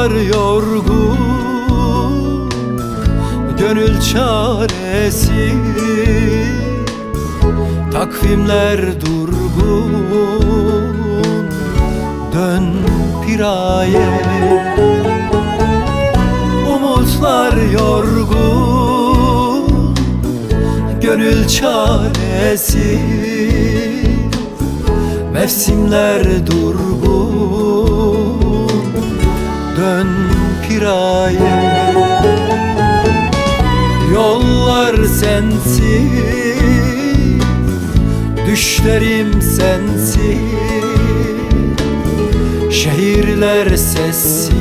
Umutlar yorgun, gönül çaresi, takvimler durgun, dön piraye. Umutlar yorgun, gönül çaresi, mevsimler durgun, dön piraye. Yollar sensin, düşlerim sensin, şehirler sessiz,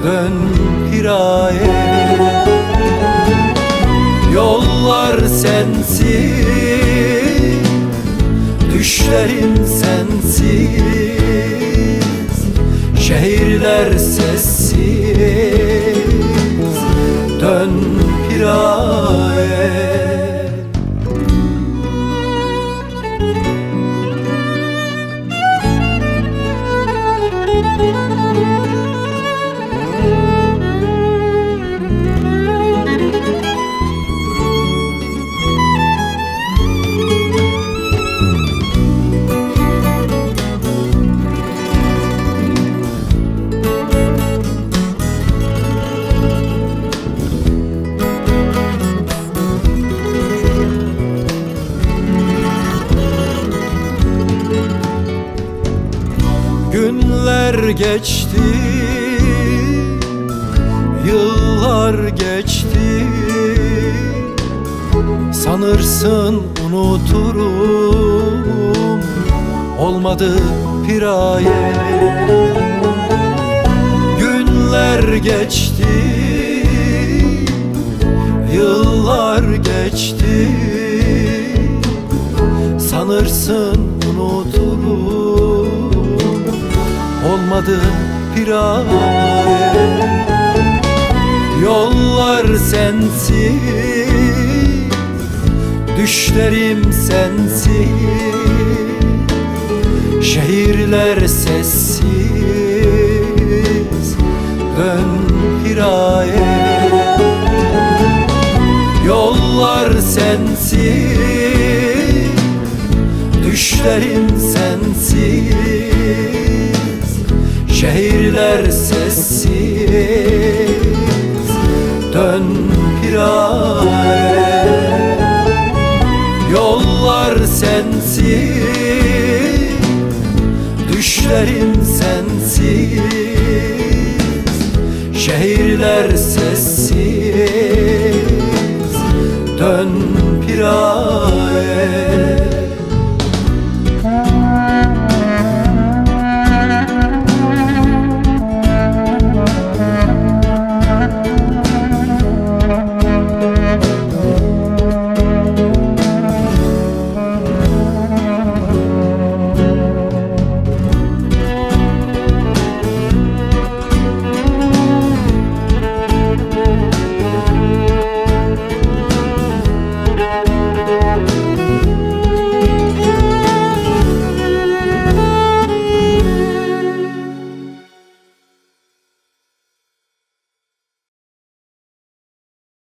dön piraye. Yollar sensin, düşlerim sensiz, şehirler sessiz, dön piraye. Günler geçti, yıllar geçti, sanırsın unuturum, olmadı piraye. Günler geçti, yıllar geçti, sanırsın unuturum, olmadı piraye. Yollar sensin, düşlerim sensin, şehirler sessiz, dön piraye. Yollar sensin, düşlerim sensiz, şehirler sessiz, dön piraye. Yollar sensin, düşlerim sensiz, şehirler sessiz, dön piraye.